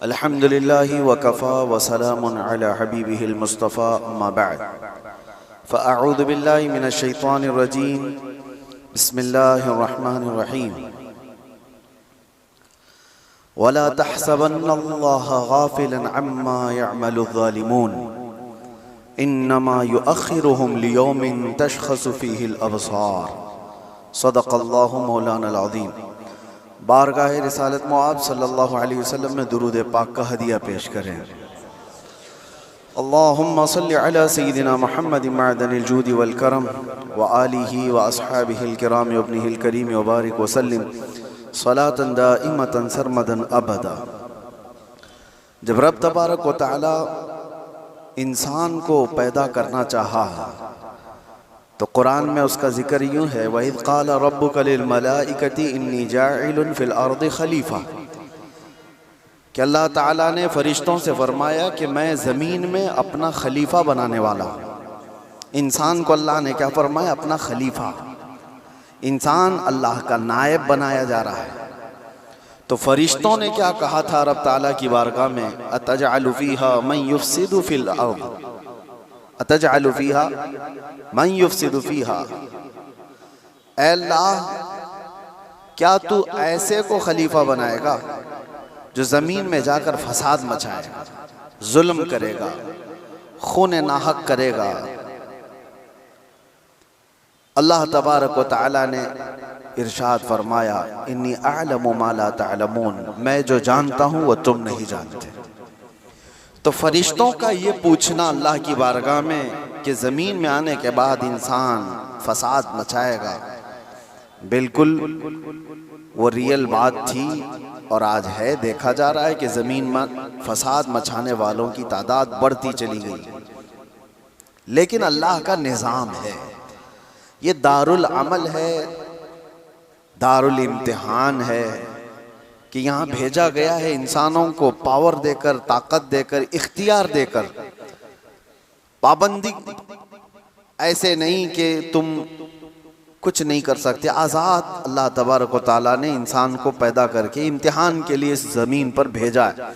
अल्हम्दुलिल्लाहि वकफ़ा वसलामुन अला हबीबिहिल मुस्तफ़ा अम्मा बअद फ़अऊज़ु बिल्लाहि मिनश शैतानिर रजीम बिस्मिल्लाहिर रहमानिर रहीम वला तहसबन्नल्लाह गाफ़िलन अम्मा यअमलुज़ ज़ालिमून इन्नमा युअख़्खिरुहुम लियौमिन तशख़सु फ़ीहिल अबसार सदक़ल्लाहु मौलानल अज़ीम। बारगाह रिसालत मुआब सल्लल्लाहु अलैहि वसल्लम में दुरूद पाक का हदिया पेश करें। अल्लाहुम्मा सल्लि अला सय्यिदिना मुहम्मदिन मअदनिल जूदि वल करम व आलिहि व अस्हाबिहिल किराम व इब्निहिल करीम व बारिक व सल्लिम सलातन दाइमतन सरमदन अबदा। जब रब तबारक व तआला इंसान को पैदा करना चाहा तो कुरान में उसका जिक्र यूँ है, वइज़ क़ाल रब्बुका लिल मलाइकति इन्नी जाइलुन फ़िल अर्दि खलीफ़ा, कि अल्लाह ताला ने फरिश्तों से फरमाया कि मैं ज़मीन में अपना खलीफा बनाने वाला हूँ। इंसान को अल्लाह ने क्या फरमाया? अपना खलीफा। इंसान अल्लाह का नायब बनाया जा रहा है। तो फरिश्तों ने क्या कहा था रब ताला की बारगाह में? अतजअलु फ़ीहा मन युफ़सिदु फ़िल अर्द अतजअलु फ़ीहा मन युफ़सिदु फ़ीहा, ऐ अल्लाह क्या तू ऐसे को खलीफा बनाएगा जो ज़मीन में जाकर फसाद मचाएगा, जुल्म करेगा, खून नाहक करेगा। अल्लाह तबारक व तआला ने इरशाद फरमाया, इन्नी अअलमु मा ला तअलमून, मैं जो जानता हूँ वो तुम नहीं जानते। तो फरिश्तों का ये पूछना अल्लाह की बारगाह में कि ज़मीन में आने के बाद इंसान फसाद मचाएगा, बिल्कुल वो रियल बात थी और आज है। देखा जा रहा है कि ज़मीन में फसाद मचाने वालों की तादाद बढ़ती चली गई। लेकिन अल्लाह का निज़ाम है, ये दारुल अमल है, दारुल इम्तिहान है कि यहाँ भेजा गया है इंसानों को पावर देकर, ताकत देकर, इख्तियार देकर। पाबंदी ऐसे नहीं कि तुम कुछ नहीं कर सकते। आज़ाद अल्लाह तबारक व तआला ने इंसान को पैदा करके इम्तिहान के लिए इस ज़मीन पर भेजा है।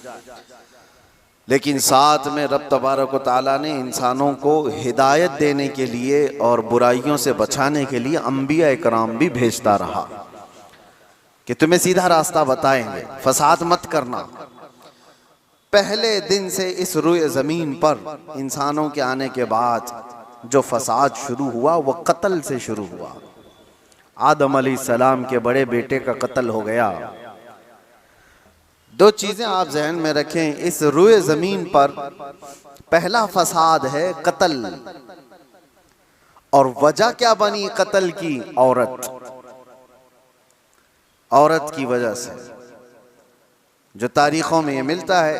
लेकिन साथ में रब तबारक व तआला ने इंसानों को हिदायत देने के लिए और बुराइयों से बचाने के लिए अंबिया इकराम भी भेजता रहा कि तुम्हें सीधा रास्ता बताएंगे, फसाद मत करना। पहले दिन से इस रुए ज़मीन पर इंसानों के आने के बाद जो फसाद शुरू हुआ वो कत्ल से शुरू हुआ। आदम अलैहिस्सलाम के बड़े बेटे का कत्ल हो गया। दो चीज़ें आप जहन में रखें, इस रुए ज़मीन पर पहला फसाद है कत्ल। और वजह क्या बनी कत्ल की? औरत की वजह से। जो तारीखों में ये मिलता है,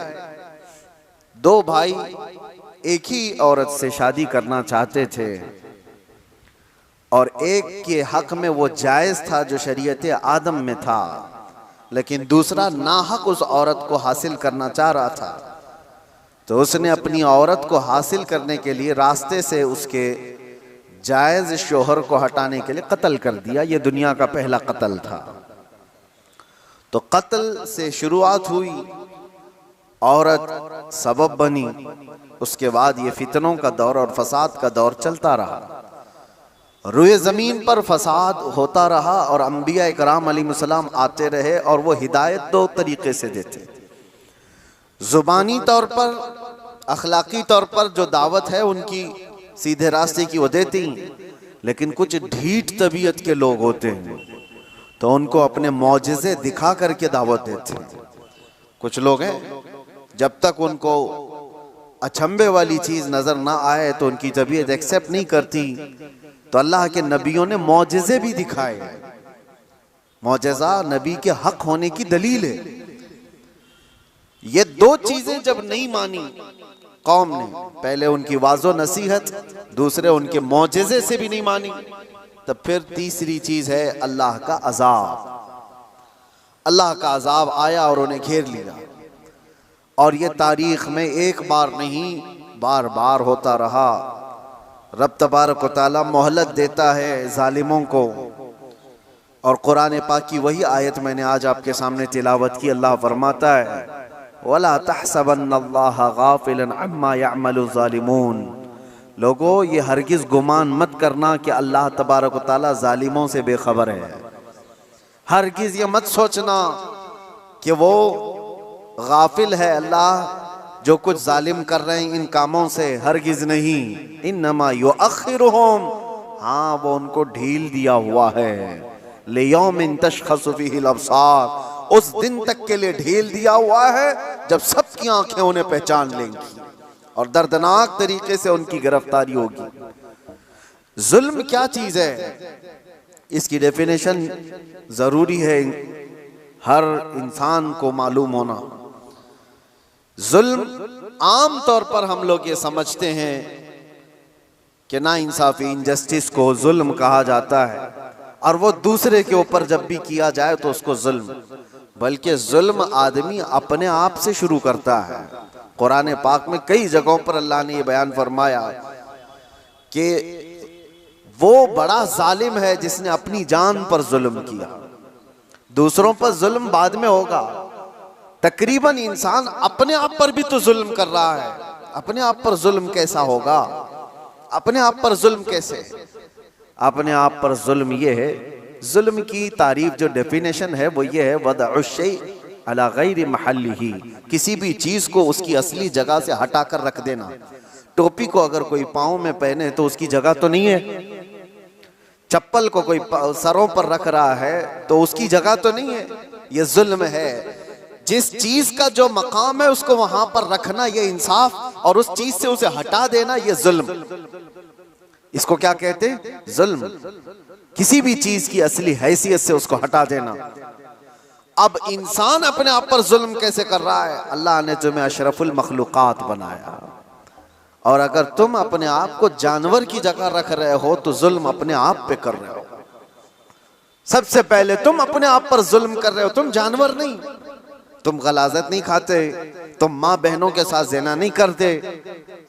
दो भाई एक ही औरत से शादी करना चाहते थे और एक के हक में वो जायज़ था जो शरीयत आदम में था, लेकिन दूसरा नाहक उस औरत को हासिल करना चाह रहा था। तो उसने अपनी औरत को हासिल करने के लिए रास्ते से उसके जायज़ शोहर को हटाने के लिए कत्ल कर दिया। ये दुनिया का पहला कत्ल था। तो कत्ल से शुरुआत हुई, औरत सबब बनी, उसके बाद ये फितनों का दौर और फसाद का दौर चलता रहा। रुए ज़मीन पर फसाद होता रहा और अंबिया इकराम अलैहिस्सलाम आते रहे और वो हिदायत दो तरीके से देते। ज़ुबानी तौर पर, अखलाकी तौर पर जो दावत है उनकी सीधे रास्ते की वो देती, लेकिन कुछ ढीठ तबीयत के लोग होते हैं तो उनको अपने मौजिज़े दिखा करके दावत देते हैं। कुछ लोग हैं जब तक उनको अचंभे वाली चीज़ नज़र ना आए तो उनकी तबीयत एक्सेप्ट नहीं करती। तो अल्लाह के नबियों ने मौजिज़े भी दिखाए। मौजिज़ा नबी के हक होने की दलील है। ये दो चीज़ें जब नहीं मानी कौम ने, पहले उनकी वाज़ो नसीहत, दूसरे उनके मौजिज़े से भी नहीं मानी, तब फिर तीसरी चीज़ है अल्लाह का अज़ाब। अल्लाह का अज़ाब आया और उन्हें घेर लिया। और ये तारीख़ में एक बार नहीं, बार बार होता रहा। रब तबारक व तआला मोहलत देता है ज़ालिमों को। और कुरान पाक की वही आयत मैंने आज आपके सामने तिलावत की। अल्लाह फरमाता है वला तहसबन्नल्लाह गाफिलन अम्मा यअमलु ज़ालिमून। लोगों, ये हरगिज़ गुमान मत करना कि अल्लाह तबारक व तआला जालिमों से बेखबर है। हरगिज़ ये मत सोचना कि वो गाफिल है अल्लाह जो कुछ जालिम कर रहे हैं इन कामों से, हरगिज़ नहीं। इन्नमा युअख्खिरुहुम, हाँ वो उनको ढील दिया हुआ है। लियौमिन तशख़सु फ़ीहिल अब्सार, उस दिन तक के लिए ढील दिया हुआ है जब सबकी आंखें उन्हें पहचान लेंगी और दर्दनाक तरीके से उनकी गिरफ्तारी होगी। जुल्म क्या चीज है, इसकी डेफिनेशन जरूरी है हर इंसान को मालूम होना। जुल्म आम तौर पर हम लोग ये समझते हैं कि ना इंसाफी, इनजस्टिस को जुल्म कहा जाता है, और वो दूसरे के ऊपर जब भी किया जाए तो उसको जुल्म, बल्कि जुल्म आदमी अपने आप से शुरू करता है। कुरान पाक में कई जगहों पर अल्लाह ने ये बयान फरमाया कि वो बड़ा जालिम है जिसने अपनी जान पर जुल्म किया। दूसरों पर जुल्म बाद में होगा, तकरीबन इंसान अपने आप पर भी तो जुल्म कर रहा है। अपने आप पर जुल्म कैसा होगा, अपने आप पर जुल्म कैसे? अपने आप पर जुल्म ये है, जुल्म की तारीफ जो डेफिनेशन है वो ये है, वदअ शै अला गैरि महल्लिही, किसी भी चीज को उसकी असली जगह से हटाकर रख देना। टोपी को अगर कोई पाँव में पहने तो उसकी जगह तो नहीं है, चप्पल को कोई सरों पर रख रहा है तो उसकी जगह तो नहीं है, ये जुल्म है। जिस चीज का जो मकाम है उसको वहां पर रखना ये इंसाफ, और उस चीज से उसे हटा देना ये जुल्म। इसको क्या कहते हैं? जुल्म। किसी भी चीज की असली हैसियत से उसको हटा देना। अब इंसान अपने आप पर जुल्म कैसे कर रहा है? अल्लाह ने तुम्हें अशरफुल मखलूकात बनाया, और अगर तुम अपने आप को जानवर की जगह रख रहे हो तो जुल्म अपने आप पे कर रहे हो। सबसे पहले तुम अपने आप पर जुल्म कर रहे हो। तुम जानवर नहीं, तुम गलाजत नहीं खाते, तुम माँ बहनों के साथ ज़िना नहीं करते,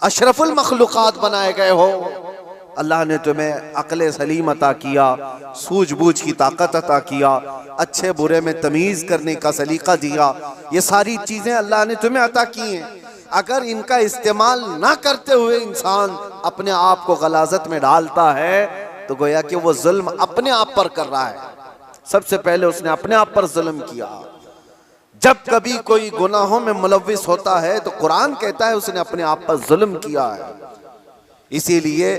अशरफुल मखलूकात बनाए गए हो। अल्लाह ने तुम्हें अक्ल सलीम अता किया, सूझबूझ की ताकत अता किया, अच्छे बुरे में तमीज़ करने का सलीका दिया। ये सारी चीज़ें अल्लाह ने तुम्हें अता की हैं। अगर इनका इस्तेमाल ना करते हुए इंसान अपने आप को गलाजत में डालता है तो गोया कि वो जुल्म अपने आप पर कर रहा है। सबसे पहले उसने अपने आप पर जुल्म किया। जब कभी कोई गुनाहों में मुलव्विस होता है तो कुरान कहता है उसने अपने आप पर जुल्म किया है। इसीलिए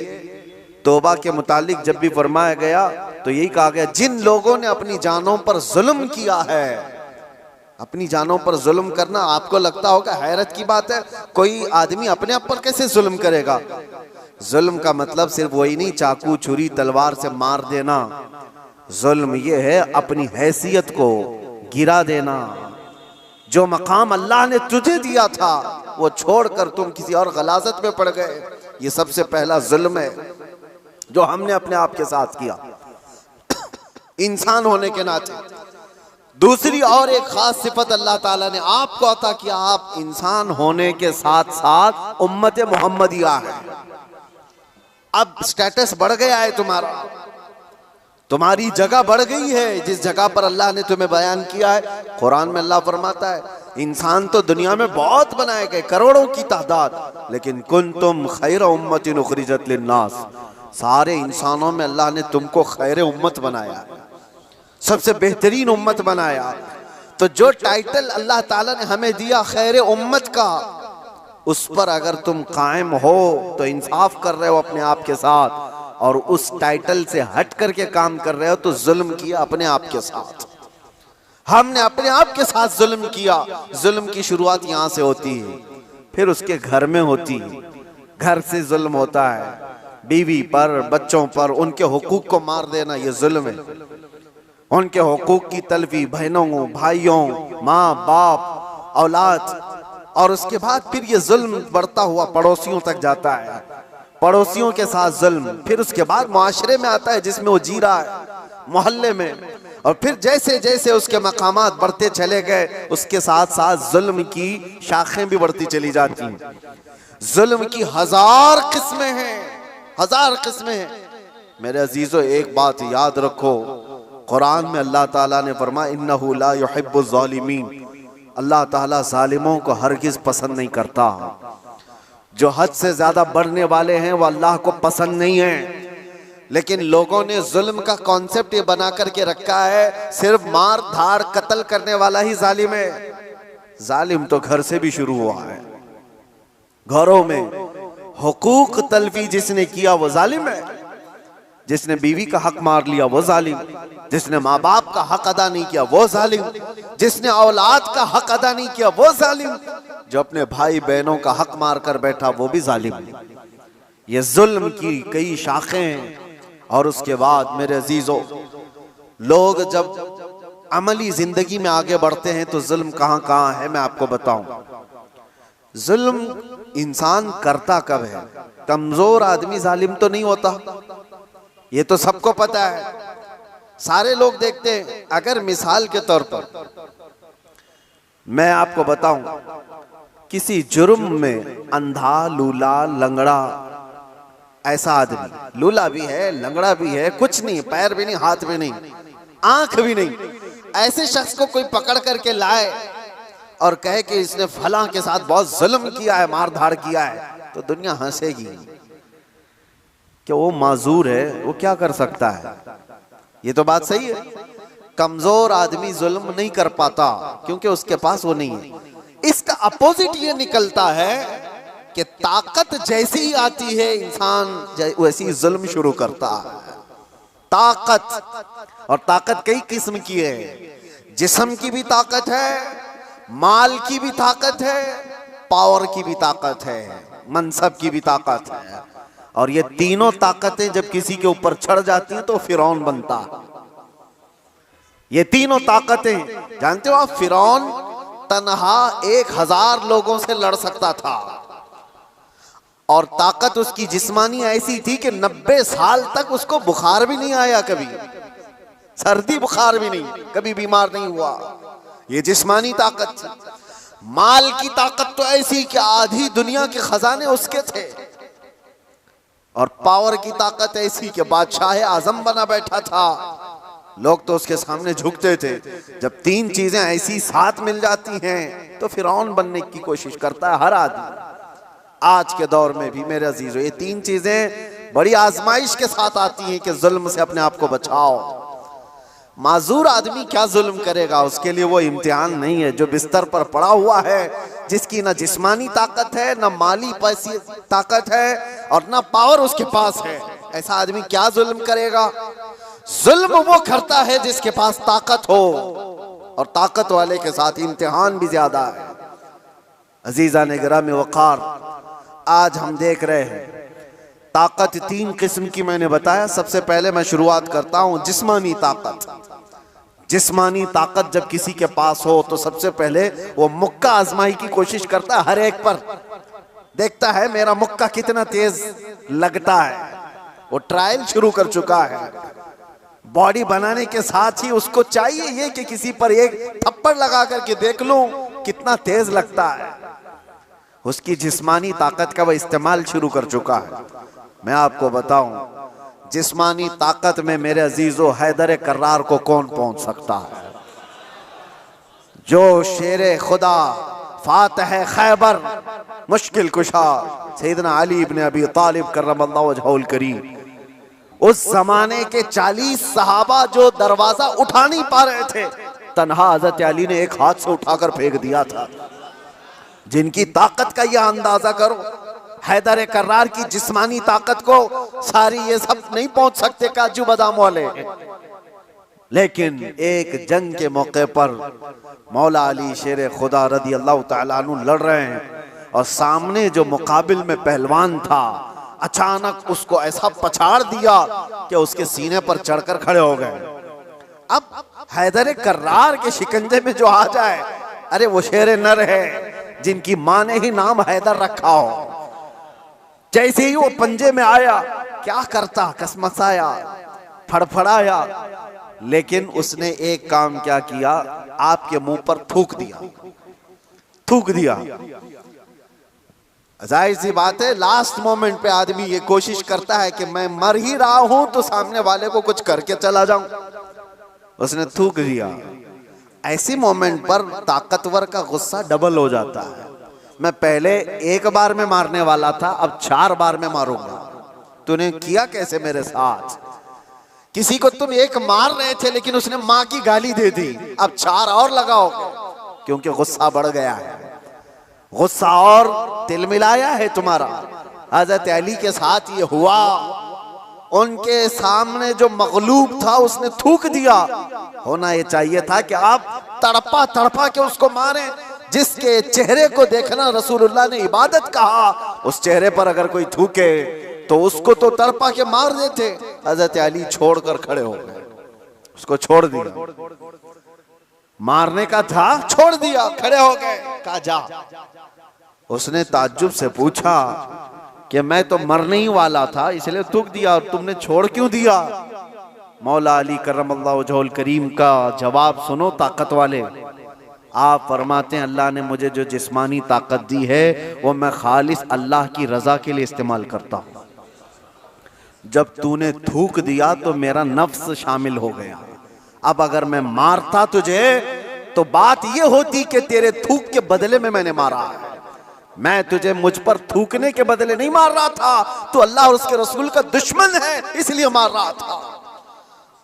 तौबा के मुतालिक जब भी फरमाया गया तो यही कहा गया, जिन लोगों ने अपनी जानों पर जुल्म किया है। अपनी जानों पर जुल्म करना आपको लगता होगा हैरत की बात है, कोई आदमी अपने आप पर कैसे जुल्म करेगा? जुल्म का मतलब सिर्फ वही नहीं चाकू छुरी तलवार से मार देना। जुल्म ये है अपनी हैसियत को गिरा देना। जो मकाम अल्लाह ने तुझे दिया था वो छोड़कर तुम किसी और गलाजत में पड़ गए, ये सबसे पहला जुल्म है जो हमने अपने आप के साथ किया इंसान होने के नाते। दूसरी और एक खास सिफत अल्लाह ताला ने आपको अता किया, आप इंसान होने के साथ साथ उम्मत मोहम्मदिया है। अब स्टेटस बढ़ गया है तुम्हारा, तुम्हारी जगह बढ़ गई है जिस जगह पर अल्लाह ने तुम्हें बयान किया है। कुरान में अल्लाह फरमाता है इंसान तो दुनिया में बहुत बनाए गए, करोड़ों की तादाद, लेकिन कुंतुम खैर उम्मतिन उखरिजत लिन्नास, सारे इंसानों में अल्लाह ने तुमको खैर उम्मत बनाया, सबसे बेहतरीन उम्मत बनाया। तो जो टाइटल अल्लाह ताला ने हमें दिया खैर उम्मत का, उस पर अगर तुम कायम हो तो इंसाफ कर रहे हो अपने आप के साथ, और उस टाइटल से हट करके काम कर रहे हो तो जुल्म किया अपने आप के साथ। हमने अपने आप के साथ जुल्म किया। जुल्म की शुरुआत यहाँ से होती है, फिर उसके घर में होती है। घर से जुल्म होता है, बीवी पर, बच्चों पर, उनके हुकूक को मार देना ये जुल्म है। उनके हुकूक की तलफी बहनों, भाइयों, माँ बाप, औलाद, और उसके बाद फिर ये जुल्म बढ़ता हुआ पड़ोसियों तक जाता है, पड़ोसियों के साथ जुल्म, फिर उसके बाद मुआशरे में आता है जिसमें वो जी रहा है, मोहल्ले में, और फिर जैसे जैसे उसके मकामात बढ़ते चले गए उसके साथ साथ जुल्म की शाखें भी बढ़ती चली जाती हैं। जुल्म की हजार किस्में हैं, हजार किस्में हैं। मेरे अजीजों, एक बात याद रखो, कुरान में अल्लाह ताला ने फरमाया इन्नहु ला युहिब्बुज़ ज़ालिमीन, अल्लाह ताला जालिमों को हरगिज पसंद नहीं करता। जो हद से ज्यादा बढ़ने वाले हैं वो अल्लाह को पसंद नहीं है। लेकिन लोगों ने जुल्म का कॉन्सेप्ट ये बना करके रखा है, सिर्फ मार धाड़ कत्ल करने वाला ही जालिम है। जालिम तो घर से भी शुरू हुआ है। घरों में हुकूक तलफी जिसने किया वो जालिम है। जिसने बीवी का हक मार लिया वो जालिम, जिसने माँ बाप का हक अदा नहीं किया वो जालिम, जिसने औलाद का हक अदा नहीं किया वो जालिम, जो अपने भाई बहनों का हक मार कर बैठा वो भी जालिम। ये जुल्म की कई शाखें हैं। और उसके बाद मेरे अजीजों, लोग जब अमली जिंदगी में आगे बढ़ते हैं तो जुल्म कहां कहां है मैं आपको बताऊं। जुल्म इंसान करता कब है? कमजोर आदमी जालिम तो नहीं होता, ये तो सबको पता है, सारे लोग देखते हैं। अगर मिसाल के तौर पर मैं आपको बताऊं, किसी जुर्म में अंधा, लूला, लंगड़ा ऐसा आदमी, लूला भी है, लंगड़ा भी है, कुछ नहीं, पैर भी नहीं, हाथ भी नहीं, आंख भी नहीं, ऐसे शख्स को कोई पकड़ करके लाए और कहे कि इसने फलां के साथ बहुत जुल्म किया है, मार धाड़ किया है, तो दुनिया हंसेगी कि वो माजूर है, वो क्या कर सकता है। ये तो बात सही है। कमजोर आदमी जुल्म नहीं कर पाता क्योंकि उसके पास वो नहीं है। इसका अपोजिट ये निकलता है कि ताकत जैसी ही आती है इंसान वैसी जुल्म शुरू करता है। ताकत, और ताकत कई किस्म की है। जिस्म की भी ताकत है, माल की भी ताकत है, पावर की भी ताकत है, मनसब की भी ताकत है। और ये तीनों ताकतें जब किसी के ऊपर चढ़ जाती हैं तो फिरौन बनता है। ये तीनों ताकतें जानते हो आप, फिरौन तन्हा 1000 लोगों से लड़ सकता था। और ताकत उसकी जिस्मानी ऐसी थी कि 90 साल तक उसको बुखार भी नहीं आया, कभी सर्दी बुखार भी नहीं, कभी बीमार नहीं हुआ। ये जिस्मानी ताकत थी। माल की ताकत तो ऐसी कि आधी दुनिया के खजाने उसके थे। और पावर की ताकत ऐसी कि बादशाह आजम बना बैठा था, लोग तो उसके सामने झुकते थे। जब तीन चीजें ऐसी साथ मिल जाती हैं तो फिरौन बनने की कोशिश करता है हर आदमी। आज के दौर में भी मेरे अजीजों, ये तीन चीजें बड़ी आजमाइश के साथ आती हैं कि जुल्म से अपने आप को बचाओ। माजूर आदमी क्या जुल्म करेगा, उसके लिए वो इम्तिहान नहीं है। जो बिस्तर पर पड़ा हुआ है, जिसकी ना जिस्मानी ताकत है, ना माली पैसी ताकत है, और ना पावर उसके पास है, ऐसा आदमी क्या जुल्म करेगा? जुल्म वो करता है जिसके पास ताकत हो, और ताकत वाले के साथ इम्तिहान भी ज्यादा है। अजीजा ने गिरामी वक़ार, आज हम देख रहे हैं ताकत तीन किस्म की मैंने बताया। सबसे पहले मैं शुरुआत करता हूं जिस्मानी ताकत। जिस्मानी ताकत जब किसी के पास हो तो सबसे पहले वो मुक्का आजमाई की कोशिश करता है, हर एक पर देखता है मेरा मुक्का कितना तेज लगता है। वो ट्रायल शुरू कर चुका है। बॉडी बनाने के साथ ही उसको चाहिए ये कि किसी पर एक थप्पड़ लगा करके देख लूं कितना तेज लगता है। उसकी जिस्मानी ताकत का वह इस्तेमाल शुरू कर चुका है। मैं आपको बताऊं, जिस्मानी ताकत में मेरे अजीजों हैदर कर्रार को कौन पहुंच सकता है? जो शेरे खुदा, फातह खैबर, मुश्किल कुशा सैयदना अली इब्न अबी तालिब करमल्लाहु वजहुल करीम, उस जमाने के 40 सहाबा जो दरवाजा उठा नहीं पा रहे थे, तन्हा हजरत अली ने एक हाथ से उठाकर फेंक दिया था। जिनकी ताकत का यह अंदाजा करो। हैदर कर्रार की जिस्मानी ताकत को सारी ये सब नहीं पहुंच सकते काजू बादाम वाले। लेकिन एक जंग के मौके पर मौला अली शेर खुदा रदी अल्लाह तआला अन्हु लड़ रहे हैं, और सामने जो मुकाबिल में पहलवान था अचानक उसको ऐसा पछाड़ दिया कि उसके सीने पर चढ़कर खड़े हो गए। अब हैदर कर्रार के शिकंजे में जो आ जाए, अरे वो शेर नर है जिनकी मां ने ही नाम हैदर रखा हो। जैसे ही वो पंजे में आया, क्या करता, कसमसाया, फड़फड़ाया, लेकिन उसने एक काम क्या किया, आपके मुंह पर थूक दिया। थूक दिया। जाहिर सी बात है लास्ट मोमेंट पे आदमी ये कोशिश करता है कि मैं मर ही रहा हूं तो सामने वाले को कुछ करके चला जाऊं। उसने थूक दिया। ऐसी मोमेंट पर ताकतवर का गुस्सा डबल हो जाता है। मैं पहले एक बार में मारने वाला था, अब 4 बार में मारूंगा। तूने किया कैसे मेरे साथ? किसी को तुम एक मार रहे थे लेकिन उसने माँ की गाली दे दी, अब 4 और लगाओगे, क्योंकि गुस्सा बढ़ गया है, गुस्सा और तिलमिलाया है तुम्हारा। हजरत अली के साथ ये हुआ, उनके सामने जो मगलूब था उसने थूक दिया। होना ये चाहिए था कि आप तड़पा तड़पा के उसको मारें। जिसके चेहरे को देखना रसूलुल्लाह ने इबादत कहा, उस चेहरे पर अगर कोई थूके तो उसको तो तड़पा के मार देते। हजरत अली छोड़कर खड़े हो गए, उसको छोड़ दिया। मारने का था, छोड़ दिया, खड़े हो गए, कहा जा। उसने ताज्जुब से पूछा कि मैं तो मरने ही वाला था इसलिए थूक दिया, और तुमने छोड़ क्यों दिया? मौला अली करमल्लाहु वजहुल करीम का जवाब सुनो ताकत वाले। आप फरमाते हैं अल्लाह ने मुझे जो जिस्मानी ताकत दी है वो मैं खालिस अल्लाह की रजा के लिए इस्तेमाल करता हूँ। जब तूने थूक दिया तो मेरा नफ्स शामिल हो गया। अब अगर मैं मारता तुझे तो बात ये होती कि तेरे थूक के बदले में मैंने मारा है। मैं तुझे मुझ पर थूकने के बदले नहीं मार रहा था, तो अल्लाह और उसके रसूल का दुश्मन है इसलिए मार रहा था,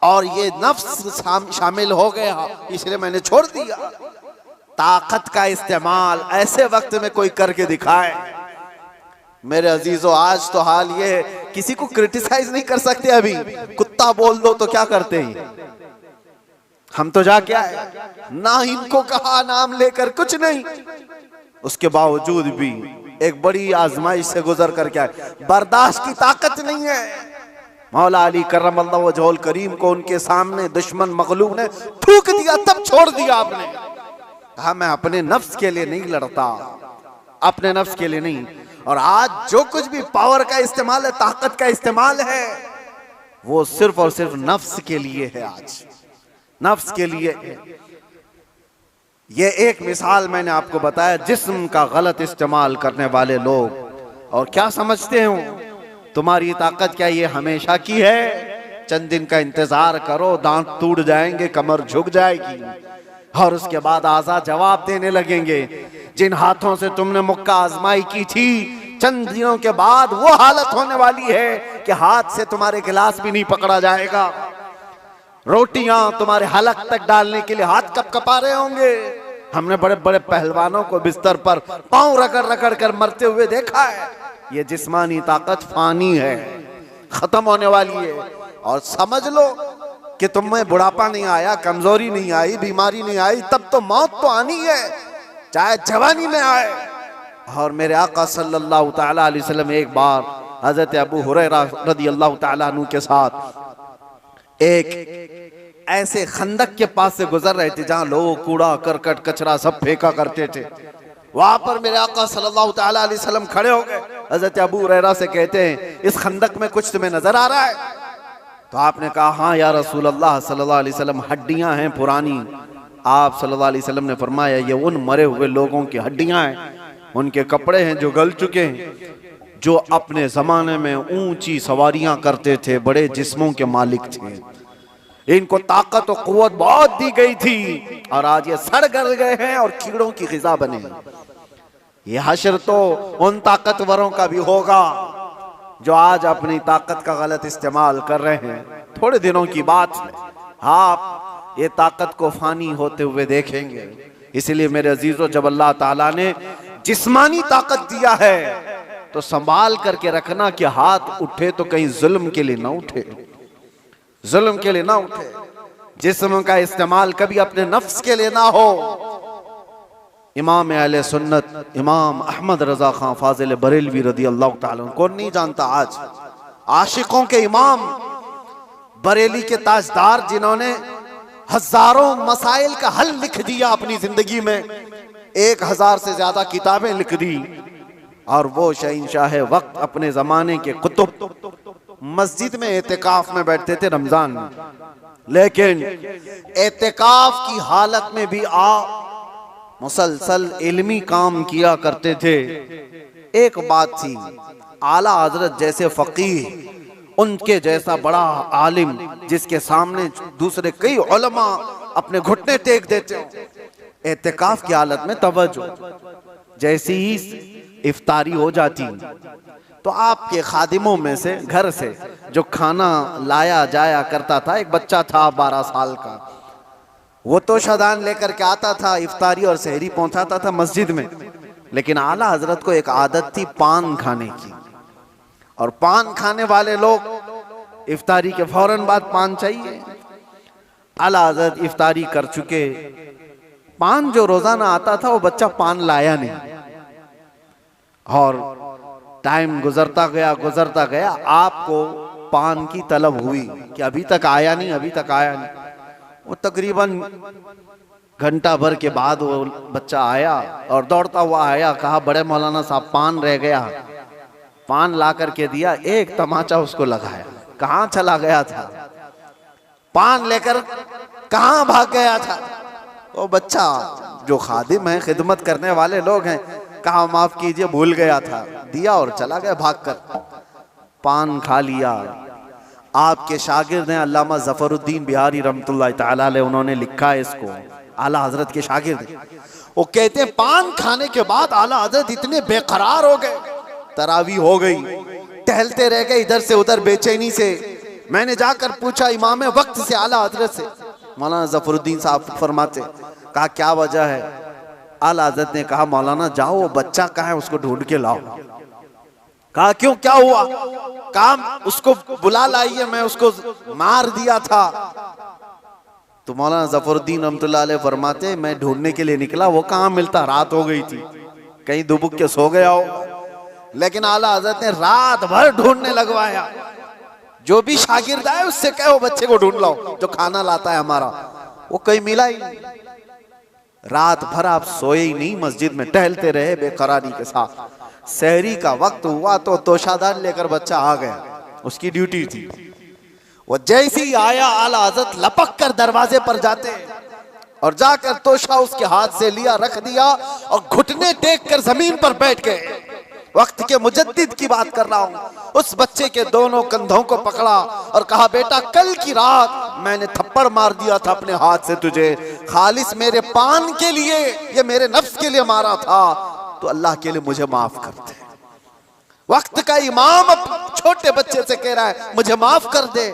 और ये नफ्स शामिल हो गया इसलिए मैंने छोड़ दिया। ताकत का इस्तेमाल ऐसे वक्त में कोई करके दिखाए। मेरे अजीजों, आज तो हाल ये किसी को क्रिटिसाइज नहीं कर सकते। अभी कुत्ता बोल दो तो क्या करते हैं हम, तो जाके आए ना, इनको कहा नाम लेकर कुछ नहीं, उसके बावजूद भी एक बड़ी आजमाइश से गुजर करके आए। बर्दाश्त की ताकत नहीं है। मौला अली करमल्लाहु वजहुल करीम को उनके सामने दुश्मन मगलूब ने थूक दिया, तब छोड़ दिया आपने। कहा मैं अपने नफ्स के लिए नहीं लड़ता, अपने नफ्स के लिए नहीं। और आज जो कुछ भी पावर का इस्तेमाल है, ताकत का इस्तेमाल है, वो सिर्फ और सिर्फ नफ्स के लिए है। आज नफ्स के लिए है। ये एक मिसाल मैंने आपको बताया, जिस्म का गलत इस्तेमाल करने वाले लोग। और क्या समझते हो तुम्हारी ताकत क्या ये हमेशा की है? चंद दिन का इंतजार करो, दांत टूट जाएंगे, कमर झुक जाएगी, और उसके बाद आज़ाद जवाब देने लगेंगे। जिन हाथों से तुमने मुक्का आजमाई की थी, चंद दिनों के बाद वो हालत होने वाली है कि हाथ से तुम्हारे गिलास भी नहीं पकड़ा जाएगा। रोटियां तुम्हारे हलक तक डालने के लिए हाथ कपकपा रहे होंगे। हमने बड़े बड़े पहलवानों को बिस्तर पर पांव रगड़ रगड़ कर मरते हुए देखा है। ये जिस्मानी ताकत फानी है, खत्म होने वाली है। और समझ लो कि तुम में बुढ़ापा नहीं आया, कमजोरी नहीं आई, बीमारी नहीं आई, तब तो मौत तो आनी है, चाहे जवानी में आए। और मेरे आका सल्लल्लाहु तआला अलैहि वसल्लम एक बार हजरत अबू हुरैरा रदियल्लाहु तआला अन्हु के साथ एक ऐसे खंदक के पास से गुजर रहे थे जहां लोग कूड़ा करकट कचरा सब फेंका करते थे। वहां पर मेरे आका सल्लल्लाहु तआला अलैहि वसल्लम खड़े हो गए। हजरत अबू हुरैरा से कहते हैं इस खंदक में कुछ तुम्हें नजर आ रहा है? तो आपने कहा हाँ या रसूल अल्लाह सल्लल्लाहु अलैहि वसल्लम, हड्डियां हैं पुरानी। आप सल्लल्लाहु अलैहि वसल्लम ने फरमाया ये उन मरे हुए लोगों की हड्डियां हैं, उनके कपड़े हैं जो गल चुके हैं, जो अपने जमाने में ऊंची सवारियां करते थे, बड़े जिस्मों के मालिक थे। इनको ताकत और कुव्वत बहुत दी गई थी और आज ये सड़ गल गए हैं और कीड़ों की ग़िज़ा बने। ये हश्र तो उन ताकतवरों का भी होगा जो आज अपनी ताकत का गलत इस्तेमाल कर रहे हैं। थोड़े दिनों की बात है, आप ये ताकत को फानी होते हुए देखेंगे। इसलिए मेरे अजीजों, जब अल्लाह ताला ने जिस्मानी ताकत दिया है तो संभाल करके रखना कि हाथ उठे तो कहीं जुल्म के लिए ना उठे, जुल्म के लिए ना उठे। जिस्म का इस्तेमाल कभी अपने नफ्स के लिए ना हो। इमाम अहले सुन्नत इमाम अहमद रजा खान फाजिल बरेलवी रदियल्लाहु ताला अन्हु, कौन नहीं जानता, आज आशिकों के इमाम, बरेली के ताजदार, जिन्होंने हजारों मसाइल का हल लिख दिया अपनी जिंदगी में, 1000 से ज्यादा किताबें लिख दी। और वो शहंशाह वक्त अपने जमाने के कुतुब मस्जिद में एतिकाफ में बैठते थे रमजान में, लेकिन एतिकाफ की हालत में भी मुसलसल इल्मी काम किया करते थे। एक बात थी, आला हजरत जैसे फकीह, उनके जैसा बड़ा आलिम जिसके सामने दूसरे कई उलमा अपने घुटने टेक देते हो। एतिकाफ की हालत में तवज्जो, जैसी ही इफ्तारी हो जाती तो आपके खादिमों में से घर से जो खाना लाया जाया करता था, एक बच्चा था 12 साल का, वो तो शदान लेकर के आता था, इफ्तारी और सहरी पहुंचाता था मस्जिद में। लेकिन आला हजरत को एक आदत थी पान खाने की, और पान खाने वाले लोग इफ्तारी के फौरन बाद पान चाहिए। आला हजरत इफ्तारी कर चुके, पान जो रोजाना आता था वो बच्चा पान लाया नहीं, और टाइम गुजरता गया, आपको पान की तलब हुई कि अभी तक आया नहीं, अभी तक आया नहीं। वो तकरीबन घंटा भर के बाद वो बच्चा आया और दौड़ता हुआ आया, कहा बड़े मौलाना साहब पान रह गया। पान ला करके दिया, एक तमाचा उसको लगाया, कहाँ चला गया था, पान लेकर कहाँ भाग गया था। वो बच्चा, जो खादिम है, खिदमत करने वाले लोग हैं, कहा माफ कीजिए भूल गया था, दिया और चला गया भागकर, पान खा लिया। आपके शागिर्द हैं अल्लामा ज़फ़रुद्दीन बिहारी रहमतुल्लाह तआला अलैह, उन्होंने लिखा है इसको, आला हजरत के शागिर्द। वो कहते हैं पान खाने के बाद आला हजरत इतने बेकरार हो गए, तरावी हो गई, टहलते रह गए इधर से उधर बेचैनी से। मैंने जाकर पूछा इमाम वक्त से आला हजरत से, मौलाना ज़फ़रुद्दीन साहब फरमाते, कहा क्या वजह है। आला हजरत ने कहा मौलाना जाओ वो बच्चा कहाँ है उसको ढूंढ के लाओ। कहा क्यों, क्या हुआ। कहा उसको बुला लाइए, मैं उसको मार दिया था। तो मौलाना ज़फ़रुद्दीन रहमतुल्लाह अलैह फरमाते मैं ढूंढने के लिए निकला, वो कहाँ मिलता, रात हो गई थी, कहीं दुबक के सो गया हो। लेकिन आला हजरत ने रात भर ढूंढने लगवाया, जो भी शागिर्द आए उससे कहो बच्चे को ढूंढ लाओ जो खाना लाता है हमारा। वो कहीं मिला ही नहीं। रात भर आप सोए ही नहीं, मस्जिद में टहलते रहे बेकरारी के साथ। सहरी का वक्त हुआ तो तोशादान लेकर बच्चा आ गया, उसकी ड्यूटी थी। वो जैसे ही आया आला हजरत लपक कर दरवाजे पर जाते और जाकर तोशा उसके हाथ से लिया, रख दिया और घुटने टेक कर जमीन पर बैठ गए। वक्त के मुजद्दिद की बात कर रहा हूं। उस बच्चे के दोनों कंधों को पकड़ा और कहा बेटा कल की रात मैंने थप्पड़ मार दिया था अपने हाथ से तुझे, खालिस मेरे पान के लिए, ये मेरे नफ्स के लिए मारा था, तो अल्लाह के लिए मुझे माफ कर दे। वक्त का इमाम अब छोटे बच्चे से कह रहा है मुझे माफ कर दे।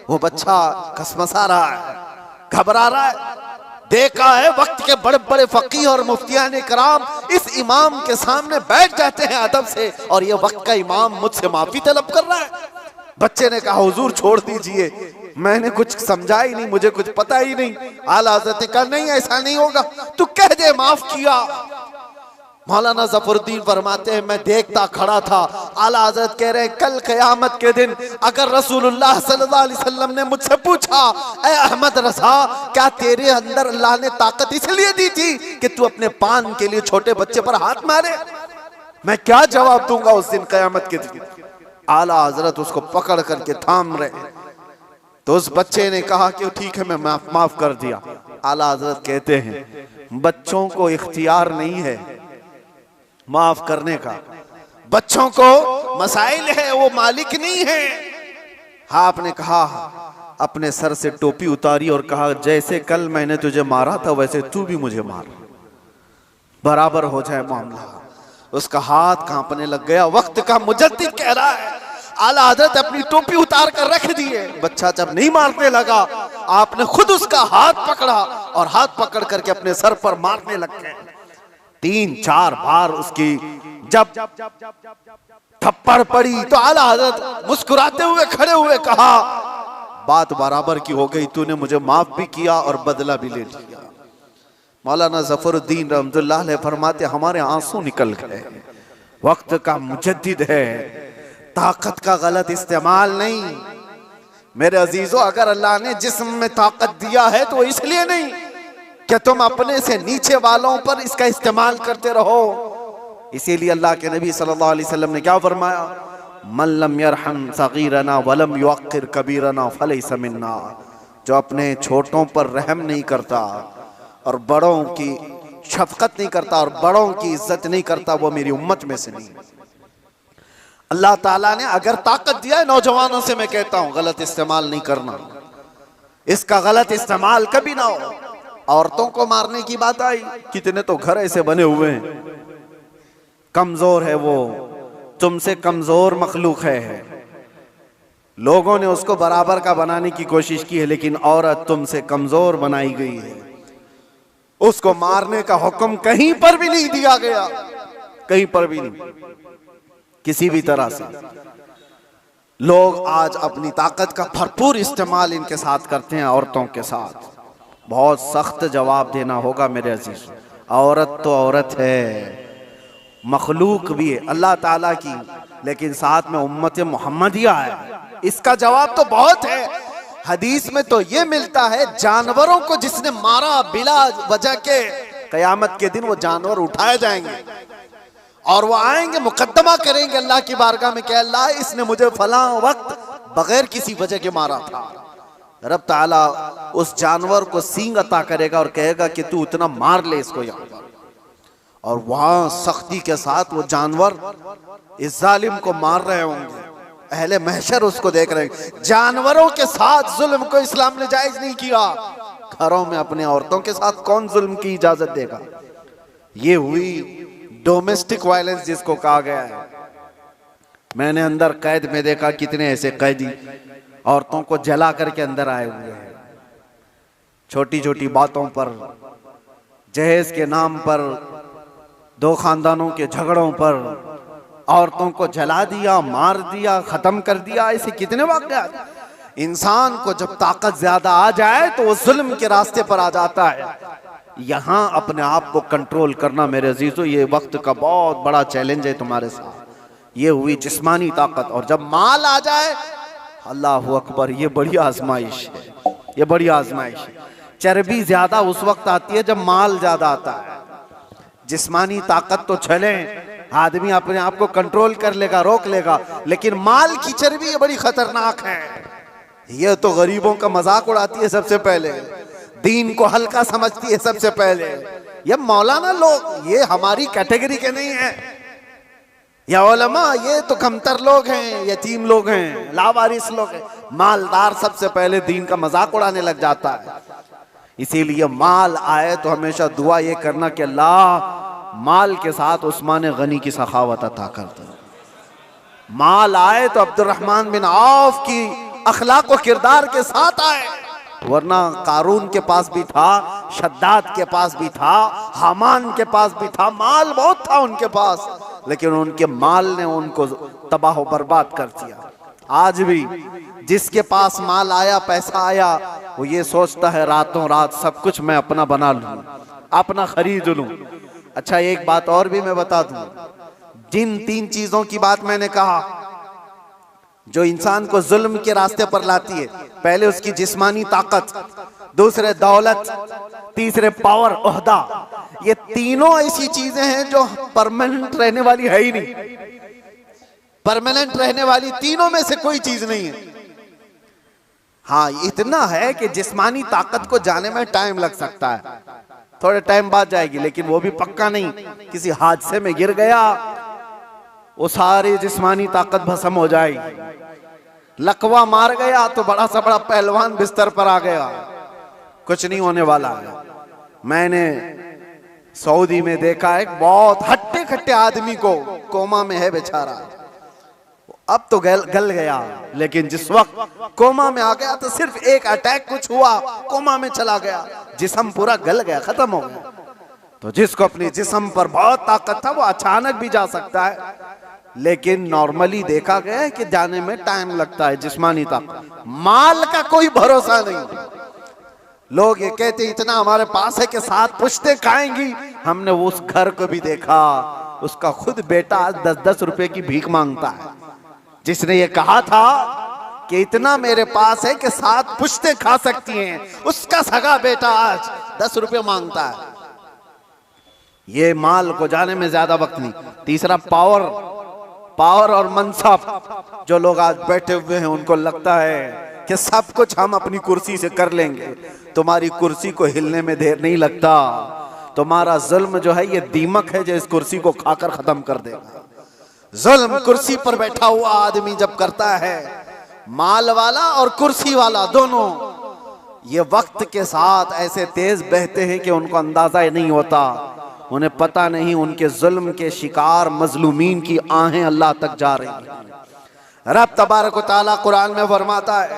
वो बच्चा कसमसा रहा है, घबरा रहा है। देखा है वक्त के बड़े बड़े फकीह और मुफ्तियान कराम इस इमाम के सामने बैठ जाते हैं अदब से, और ये वक्त का इमाम मुझसे माफी तलब कर रहा है। बच्चे ने कहा हुजूर छोड़ दीजिए, मैंने कुछ समझा ही नहीं, मुझे कुछ पता ही नहीं। आला हज़रत ने कहा नहीं ऐसा नहीं होगा, तू कह दे माफ किया। मौलाना ज़फ़रुद्दीन फरमाते हैं मैं देखता खड़ा था। आला हज़रत कह रहे हैं कल क़यामत के दिन अगर रसूलुल्लाह सल्लल्लाहु अलैहि वसल्लम ने मुझसे पूछा ए अहमद रज़ा क्या तेरे अंदर अल्लाह ने ताकत इसलिए दी थी कि तू अपने पान के लिए छोटे बच्चे पर हाथ मारे, मैं क्या जवाब दूंगा उस दिन क़यामत के दिन। आला हज़रत उसको पकड़ करके थाम रहे, तो उस बच्चे ने कहा कि ठीक है मैं माफ कर दिया। आला हज़रत कहते हैं बच्चों को इख्तियार नहीं है माफ करने का, बच्चों को मसाइल है, वो मालिक नहीं है। हाँ आपने कहा अपने सर से टोपी उतारी और कहा जैसे कल मैंने तुझे मारा था वैसे तू भी मुझे मार, बराबर हो जाए मामला। उसका हाथ कांपने लग गया। वक्त का मुजद्दिद कह रहा है आला हज़रत अपनी टोपी उतार कर रख दिए। बच्चा जब नहीं मारने लगा आपने खुद उसका हाथ पकड़ा और हाथ पकड़ करके अपने सर पर मारने लग गए। 3-4 बार उसकी जब थप्पड़ पड़ी तो आला हज़रत मुस्कुराते हुए खड़े हुए कहा बात बराबर की हो गई, तूने मुझे माफ भी किया और बदला भी ले लिया। मौलाना ज़फ़रुद्दीन रहमतुल्लाह अलैह फरमाते हमारे आंसू निकल गए। वक्त का मुजद्दिद है, ताकत का गलत इस्तेमाल नहीं। मेरे अजीजों अगर अल्लाह ने जिस्म में ताकत दिया है तो इसलिए नहीं कि तुम अपने से नीचे वालों पर इसका इस्तेमाल करते रहो। इसीलिए अल्लाह के नबी सल्लल्लाहु अलैहि वसल्लम ने क्या फरमाया, मन लम यरहम सगीरना वलम युअक्किर कबीरना फलैसा मिन्ना, जो अपने छोटों पर रहम नहीं करता और बड़ों की शफकत नहीं करता और बड़ों की इज्जत नहीं करता वो मेरी उम्मत में से नहीं। अल्लाह ताला ने अगर ताकत दिया है, नौजवानों से मैं कहता हूं गलत इस्तेमाल नहीं करना, इसका गलत इस्तेमाल कभी ना हो। औरतों को मारने की बात आई, कितने तो घर ऐसे बने हुए हैं, कमजोर है वो, तुमसे कमजोर मखलूक है, लोगों ने उसको बराबर का बनाने की कोशिश की है, लेकिन औरत तुमसे कमजोर बनाई गई है। उसको मारने का हुक्म कहीं पर भी नहीं दिया गया, कहीं पर भी नहीं, किसी भी तरह से। लोग आज अपनी ताकत का भरपूर इस्तेमाल इनके साथ करते हैं, औरतों के साथ। बहुत सख्त जवाब देना होगा मेरे अजीज। औरत तो औरत है, मखलूक भी है अल्लाह ताला की, लेकिन साथ में उम्मत मोहम्मदिया है। इसका जवाब तो बहुत है। हदीस में तो ये मिलता है, जानवरों को जिसने मारा बिला वजह के, कयामत के दिन वो जानवर उठाए जाएंगे और वो आएंगे, मुकद्दमा करेंगे अल्लाह की बारगाह में कि अल्लाह इसने मुझे फलां वक्त बगैर किसी वजह के मारा था। रब ताला उस जानवर को सींग अता करेगा और कहेगा कि तू इतना मार ले इसको यहाँ पर, और वहां सख्ती के साथ वो जानवर इस जालिम को मार रहे होंगे। अहले महशर उसको देख रहे हैं। जानवरों के साथ जुल्म को इस्लाम ने जायज नहीं किया। घरों में अपने औरतों के साथ कौन जुल्म की इजाजत देगा? ये हुई डोमेस्टिक वायलेंस जिसको कहा गया है। मैंने अंदर कैद में देखा कितने ऐसे कैदी औरतों को जला करके अंदर आए हुए हैं, छोटी छोटी बातों पर, जहेज के नाम पर, दो खानदानों के झगड़ों पर औरतों को जला दिया, मार दिया, खत्म कर दिया। ऐसे कितने वाक़यात। इंसान को जब ताकत ज्यादा आ जाए तो वो जुल्म के रास्ते पर आ जाता है। यहां अपने आप को कंट्रोल करना मेरे अजीजों, ये वक्त का बहुत बड़ा चैलेंज है तुम्हारे साथ। ये हुई जिस्मानी ताकत, और जब माल आ जाए, अल्लाह अकबर, ये बड़ी आजमाइश है, ये बड़ी आजमाइश है। चर्बी ज्यादा उस वक्त आती है जब माल ज्यादा आता है। जिस्मानी ताकत तो चले, आदमी अपने आप को कंट्रोल कर लेगा, रोक लेगा, लेकिन माल की चर्बी ये बड़ी खतरनाक है। ये तो गरीबों का मजाक उड़ाती है सबसे पहले, दीन को हल्का समझती है सबसे पहले। ये मौलाना लोग, ये हमारी कैटेगरी के नहीं है। या उलमा, ये तो कमतर लोग हैं, यतीम लोग हैं, लावारिस लोग हैं। मालदार सबसे पहले दीन का मजाक उड़ाने लग जाता है। इसीलिए माल आए तो हमेशा दुआ ये करना कि अल्लाह माल के साथ उस्मान गनी की सखावत अता कर दे। माल आए तो अब्दुर्रहमान बिन औफ की अखलाक व किरदार के साथ आए, वरना कारून के पास भी था, शद्दाद के पास भी था, हामान के पास भी था, माल बहुत था उनके पास, लेकिन उनके माल ने उनको तबाह बर्बाद कर दिया। आज भी जिसके पास माल आया, पैसा आया, वो ये सोचता है रातों रात सब कुछ मैं अपना बना लूं, अपना खरीद लूं। अच्छा, एक बात और भी मैं बता दूं, जिन 3 चीजों की बात मैंने कहा जो इंसान को जुल्म के रास्ते पर लाती है, पहले उसकी जिस्मानी ताकत, दूसरे दौलत, तीसरे पावर, ओहदा, ये तीनों ऐसी चीजें हैं जो परमानेंट रहने वाली है ही नहीं। परमानेंट रहने वाली तीनों में से कोई चीज नहीं है। हाँ, इतना है कि जिस्मानी ताकत को जाने में टाइम लग सकता है, थोड़े टाइम बाद जाएगी, लेकिन वो भी पक्का नहीं। किसी हादसे में गिर गया, वो सारी जिस्मानी ताकत भस्म हो जाएगी। लकवा मार गया तो बड़ा सा बड़ा पहलवान बिस्तर पर आ गया, कुछ नहीं होने वाला है। मैंने सऊदी में देखा एक बहुत हट्टे खट्टे आदमी को, कोमा में है बेचारा, अब तो गल गया, लेकिन जिस वक्त कोमा में आ गया तो सिर्फ एक अटैक कुछ हुआ, कोमा में चला गया, जिस्म पूरा गल गया, खत्म हो गया। तो जिसको अपने जिस्म पर बहुत ताकत था वो अचानक भी जा सकता है, लेकिन नॉर्मली देखा गया है कि जाने में टाइम लगता है। जिस्मानी ताकत, माल का कोई भरोसा नहीं। लोग ये कहते इतना हमारे पास है कि 7 पुश्तें खाएंगी। हमने उस घर को भी देखा, उसका खुद बेटा आज 10-10 रुपए की भीख मांगता है। जिसने ये कहा था कि इतना मेरे पास है कि 7 पुश्तें खा सकती हैं, उसका सगा बेटा आज 10 रुपए मांगता है। ये माल को जाने में ज्यादा वक्त नहीं। तीसरा पावर और मनसब। जो लोग आज बैठे हुए हैं उनको लगता है कि सब कुछ हम अपनी कुर्सी से कर लेंगे। तुम्हारी कुर्सी को हिलने में देर नहीं लगता। तुम्हारा जुल्म जो है ये दीमक है जो इस कुर्सी को खाकर खत्म कर देगा। जुल्म कुर्सी पर बैठा हुआ आदमी जब करता है, माल वाला और कुर्सी वाला दोनों, ये वक्त के साथ ऐसे तेज बहते हैं कि उनको अंदाजा ही नहीं होता, उन्हें पता नहीं उनके जुल्म के शिकार मजलूमीन की आहें अल्लाह तक जा रही हैं। रब तबारक व तआला कुरान में फरमाता है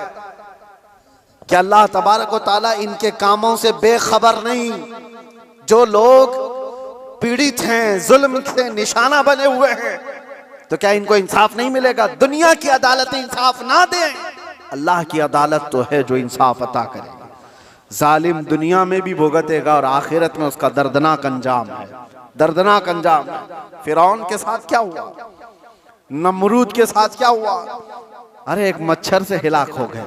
कि अल्लाह तबारक व तआला इनके कामों से बेखबर नहीं। जो लोग पीड़ित हैं, जुल्म से निशाना बने हुए हैं, तो क्या इनको इंसाफ नहीं मिलेगा? दुनिया की अदालतें इंसाफ ना दें, अल्लाह की अदालत तो है जो इंसाफ अता करे। जालिम दुनिया में भी भुगतेगा और आखिरत में उसका दर्दनाक अंजाम है, दर्दनाक अंजाम है। फिरौन के साथ क्या हुआ, नमरूद के साथ क्या हुआ? अरे एक मच्छर से हिलाक हो गए।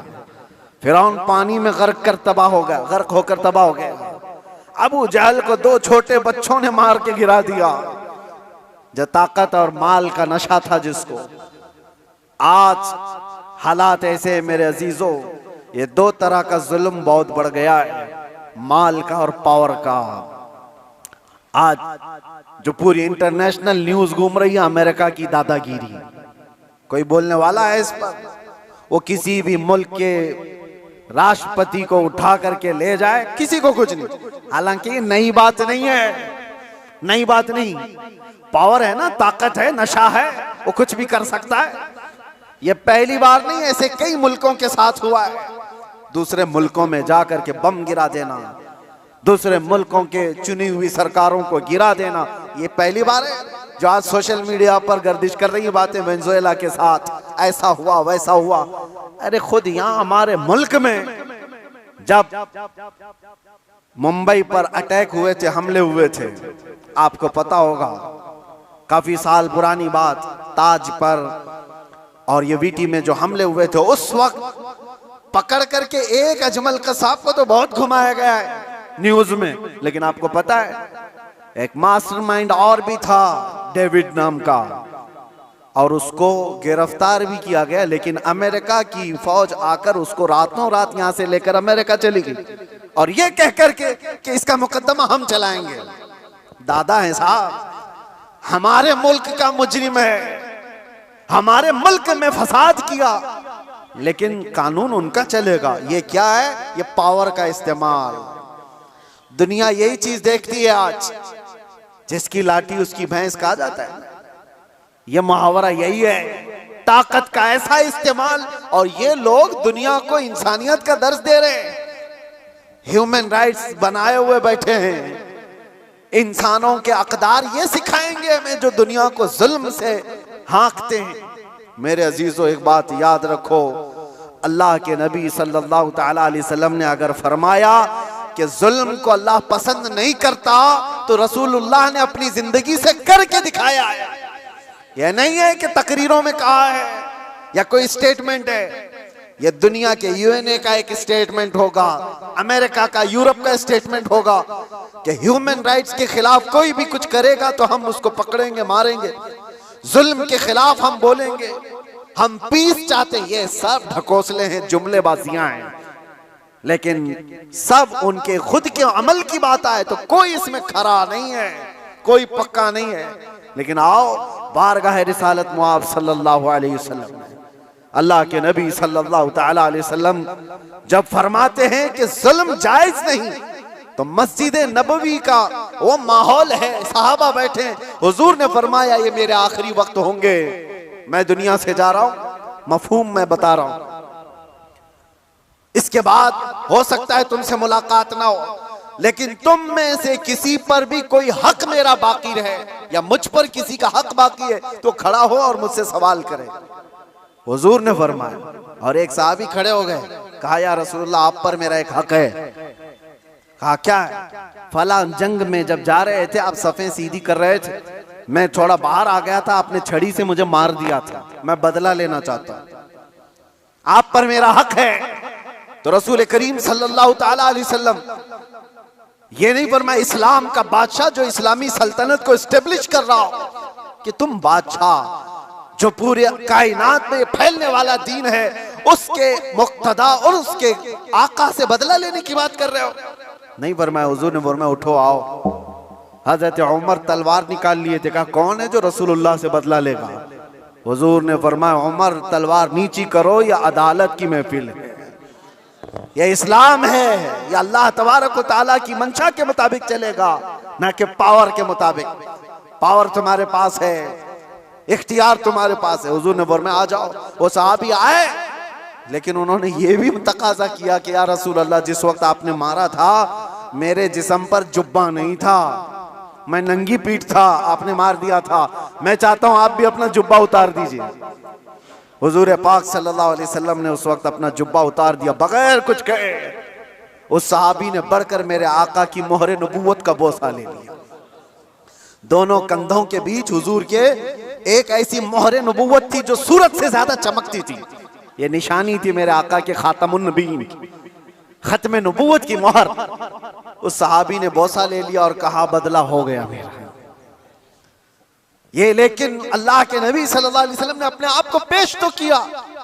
फिरौन पानी में गर्क कर तबाह हो गया, गर्क होकर तबाह हो गया। अबू जहल को 2 छोटे बच्चों ने मार के गिरा दिया। जो ताकत और माल का नशा था जिसको, आज हालात ऐसे मेरे अजीजों, ये 2 तरह का जुल्म बहुत बढ़ गया है, माल का और पावर का। आज जो पूरी इंटरनेशनल न्यूज घूम रही है अमेरिका की दादागिरी, कोई बोलने वाला है इस पर? वो किसी भी मुल्क के राष्ट्रपति को उठा करके ले जाए, किसी को कुछ नहीं। हालांकि नई बात नहीं है, नई बात नहीं। पावर है ना, ताकत है, नशा है, वो कुछ भी कर सकता है। ये पहली बार नहीं, ऐसे कई मुल्कों के साथ हुआ है। दूसरे मुल्कों में जाकर के बम गिरा देना, दूसरे मुल्कों के चुनी हुई सरकारों को गिरा देना, ये पहली बार है। जो आज सोशल मीडिया पर गर्दिश कर रही है बातें, वेनेजुएला के साथ ऐसा हुआ वैसा हुआ। अरे खुद यहाँ हमारे मुल्क में जब मुंबई पर अटैक हुए थे, हमले हुए थे, आपको पता होगा, काफी साल पुरानी बात, ताज पर और ये वीटी में जो हमले हुए थे, उस वक्त पकड़ करके एक अजमल कसाब को तो बहुत घुमाया गया है न्यूज में, लेकिन आपको पता है एक मास्टरमाइंड और भी था, डेविड नाम का, और उसको गिरफ्तार भी किया गया। लेकिन अमेरिका की फौज आकर उसको रातों रात यहां से लेकर अमेरिका चली गई, और ये कह करके कि इसका मुकदमा हम चलाएंगे। दादा है साहब, हमारे मुल्क का मुजरिम है, हमारे मुल्क में फसाद किया, लेकिन कानून उनका चलेगा। ये क्या है? ये पावर का इस्तेमाल। दुनिया यही चीज देखती है आज, जिसकी लाठी उसकी भैंस कहा जाता है। ये मुहावरा यही है, ताकत का ऐसा इस्तेमाल। और ये लोग दुनिया को इंसानियत का दर्ज दे रहे हैं, ह्यूमन राइट्स बनाए हुए बैठे हैं, इंसानों के अकदार ये सिखाएंगे हमें जो दुनिया को जुल्म से हाँकते हैं। मेरे अजीजों, एक बात याद रखो, अल्लाह के नबी सल्लल्लाहु तआला अलैहि वसल्लम ने अगर फरमाया कि जुल्म को अल्लाह पसंद नहीं करता, तो रसूलुल्लाह ने अपनी जिंदगी से करके दिखाया है। यह नहीं है कि तकरीरों में कहा है या कोई स्टेटमेंट है। यह दुनिया के यूएनए का एक स्टेटमेंट होगा, अमेरिका का, यूरोप का स्टेटमेंट होगा कि ह्यूमन राइट्स के खिलाफ कोई भी कुछ करेगा तो हम उसको पकड़ेंगे, मारेंगे। जुल्म के खिलाफ हम बोलेंगे, हम पीस चाहते हैं। ये सब ढकोसले हैं, जुमलेबाजियां हैं, लेकिन सब उनके खुद के अमल की बात आए तो कोई इसमें खरा नहीं है, कोई पक्का नहीं है। लेकिन आओ, बारगाह रिसालत मुआब सल्लल्लाहु अलैहि वसल्लम, अल्लाह के नबी सल्लल्लाहु तआला अलैहि वसल्लम जब फरमाते हैं कि जुल्म जायज नहीं, तो मस्जिद नबवी का वो माहौल है, सहाबा बैठे, हुजूर ने फरमाया ये मेरे आखिरी वक्त होंगे, मैं दुनिया से जा रहा हूं, मफहूम मैं बता रहा हूं, इसके बाद हो सकता है तुमसे मुलाकात ना हो, लेकिन तुम में से किसी पर भी कोई हक मेरा बाकी रहे या मुझ पर किसी का हक बाकी है तो खड़ा हो और मुझसे सवाल करे। हुजूर ने फरमाया, और एक साहबी खड़े हो गए, कहा या रसूलुल्लाह आप पर मेरा एक हक है। कहा क्या है? फला जंग में जब जा रहे थे आप सफ़ें सीधी कर रहे थे, मैं थोड़ा बाहर आ गया था, आपने छड़ी से मुझे मार दिया था, मैं बदला लेना चाहता हूं, आप पर मेरा हक है। तो रसूल करीम सल्लल्लाहु ताला अलैहि वसल्लम ये नहीं फरमाया इस्लाम का बादशाह जो इस्लामी सल्तनत को एस्टेब्लिश कर रहा हो कि तुम बादशाह जो पूरे कायनात में फैलने वाला दीन है उसके मुक्तदा और उसके आका से बदला लेने की बात कर रहे हो। नहीं फरमाया, हुजूर ने फरमाया उठो आओ। हजरत उमर तलवार निकाल लिए थे, कहा कौन है जो रसूलुल्लाह से बदला लेगा? हुजूर ने फरमाया उमर तलवार नीची करो या अदालत की महफिल है। ये इस्लाम है, ये अल्लाह तबारक व तआला की मंशा के मुताबिक चलेगा, ना कि पावर के मुताबिक। पावर तुम्हारे पास है, इख्तियार तुम्हारे पास है। हुजूर ने फरमाया आ जाओ। वो सहाबी आए, लेकिन उन्होंने ये भी तकाजा किया कि या रसूल अल्लाह, जिस वक्त आपने मारा था मेरे जिस्म पर जुब्बा नहीं था, मैं नंगी पीठ था, आपने मार दिया था, मैं चाहता हूं आप भी अपना जुब्बा उतार दीजिए। हुजूर पाक सल्लल्लाहु अलैहि वसल्लम ने उस वक्त अपना जुब्बा उतार दिया बगैर कुछ कहे। उस सहाबी ने बढ़कर मेरे आका की मोहरे नबूवत का बोसा ले लिया। दोनों कंधों के बीच हुजूर के एक ऐसी मोहरे नबूवत थी जो सूरज से ज्यादा चमकती थी। ये निशानी थी मेरे आका के खातमुन नबीन की, खत्म नबूवत की मोहर। उस सहाबी ने बोसा ले लिया और कहा बदला हो गया मेरा ये। लेकिन अल्लाह के नबी सल्लल्लाहु अलैहि वसल्लम ने अपने आप को पेश तो किया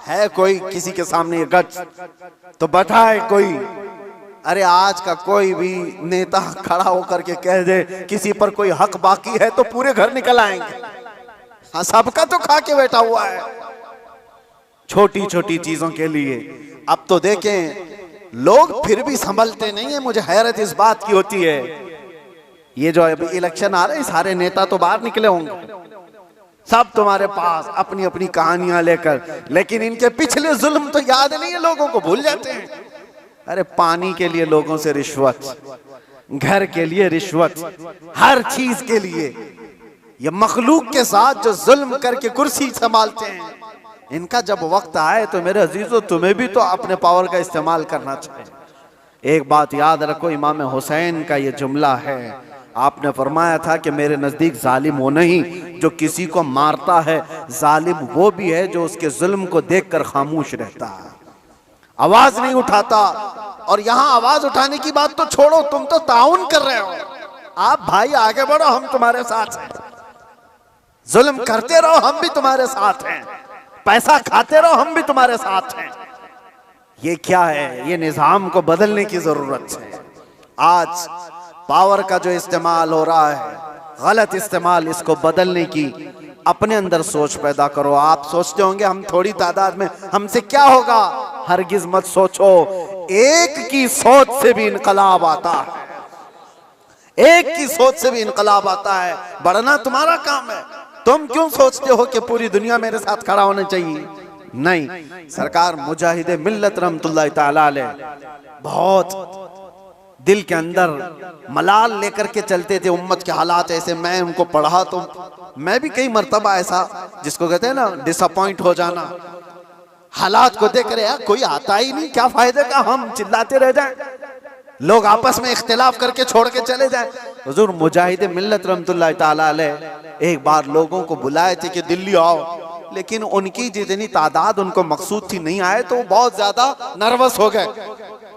है। कोई किसी के सामने ये गच तो बताए कोई। अरे आज का कोई भी नेता खड़ा होकर के कह दे किसी पर कोई हक बाकी है तो पूरे घर निकल आएंगे। हाँ, सबका तो खा के बैठा हुआ है छोटी छोटी चीजों के लिए। अब तो देखें लोग फिर भी संभलते नहीं है। मुझे हैरत इस बात की होती है, ये जो अभी इलेक्शन आ रहे हैं सारे नेता तो बाहर निकले होंगे, सब तुम्हारे पास अपनी अपनी कहानियां लेकर, लेकिन इनके पिछले जुल्म तो याद नहीं है, लोगों को भूल जाते हैं। अरे पानी के लिए लोगों से रिश्वत, घर के लिए रिश्वत, हर चीज के लिए। ये मखलूक के साथ जो जुल्म करके कुर्सी संभालते हैं, इनका जब वक्त आए तो मेरे अजीजों तुम्हें भी तो अपने पावर का इस्तेमाल करना चाहिए। एक बात याद रखो, इमाम हुसैन का ये जुमला है, आपने फरमाया था कि मेरे नजदीक जालिम वो नहीं जो किसी को मारता है, जालिम वो भी है जो उसके जुल्म को देखकर खामोश रहता है, आवाज नहीं उठाता। और यहां आवाज उठाने की बात तो छोड़ो, तुम तो ताउन कर रहे हो। आप भाई आगे बढ़ो, हम तुम्हारे साथ हैं। जुल्म करते रहो, हम भी तुम्हारे साथ हैं। पैसा खाते रहो, हम भी तुम्हारे साथ हैं। ये क्या है? ये निजाम को बदलने की जरूरत है। आज पावर का जो इस्तेमाल हो रहा है, गलत इस्तेमाल, इसको बदलने की अपने अंदर सोच पैदा करो। आप सोचते होंगे हम थोड़ी तादाद में, हमसे क्या होगा? हरगिज मत सोचो। एक की सोच से भी इनकलाब आता है, एक की सोच से भी इनकलाब आता है। बढ़ना तुम्हारा काम है। तुम क्यों सोचते हो कि पूरी दुनिया मेरे साथ खड़ा होना चाहिए? नहीं, सरकार मुजाहिद मिल्लत रहमतुल्लाह तआला अलैह बहुत दिल के अंदर मलाल लेकर के चलते थे। उम्मत के हालात ऐसे, मैं उनको पढ़ा तो मैं भी कई मर्तबा ऐसा, जिसको कहते हैं ना डिसअपॉइंट हो जाना, हालात को देख रहे यार कोई आता ही नहीं, क्या फायदे का हम चिल्लाते रह जाएं, लोग आपस में इख्तिलाफ करके छोड़ के चले जाएं। हुजूर मुजाहिद मिल्लत रहमतुल्लाह तआला अलैह एक बार लोगों को बुलाए थे कि दिल्ली आओ, लेकिन उनकी जितनी तादाद उनको मकसूद थी नहीं आए, तो बहुत ज्यादा नर्वस हो गए।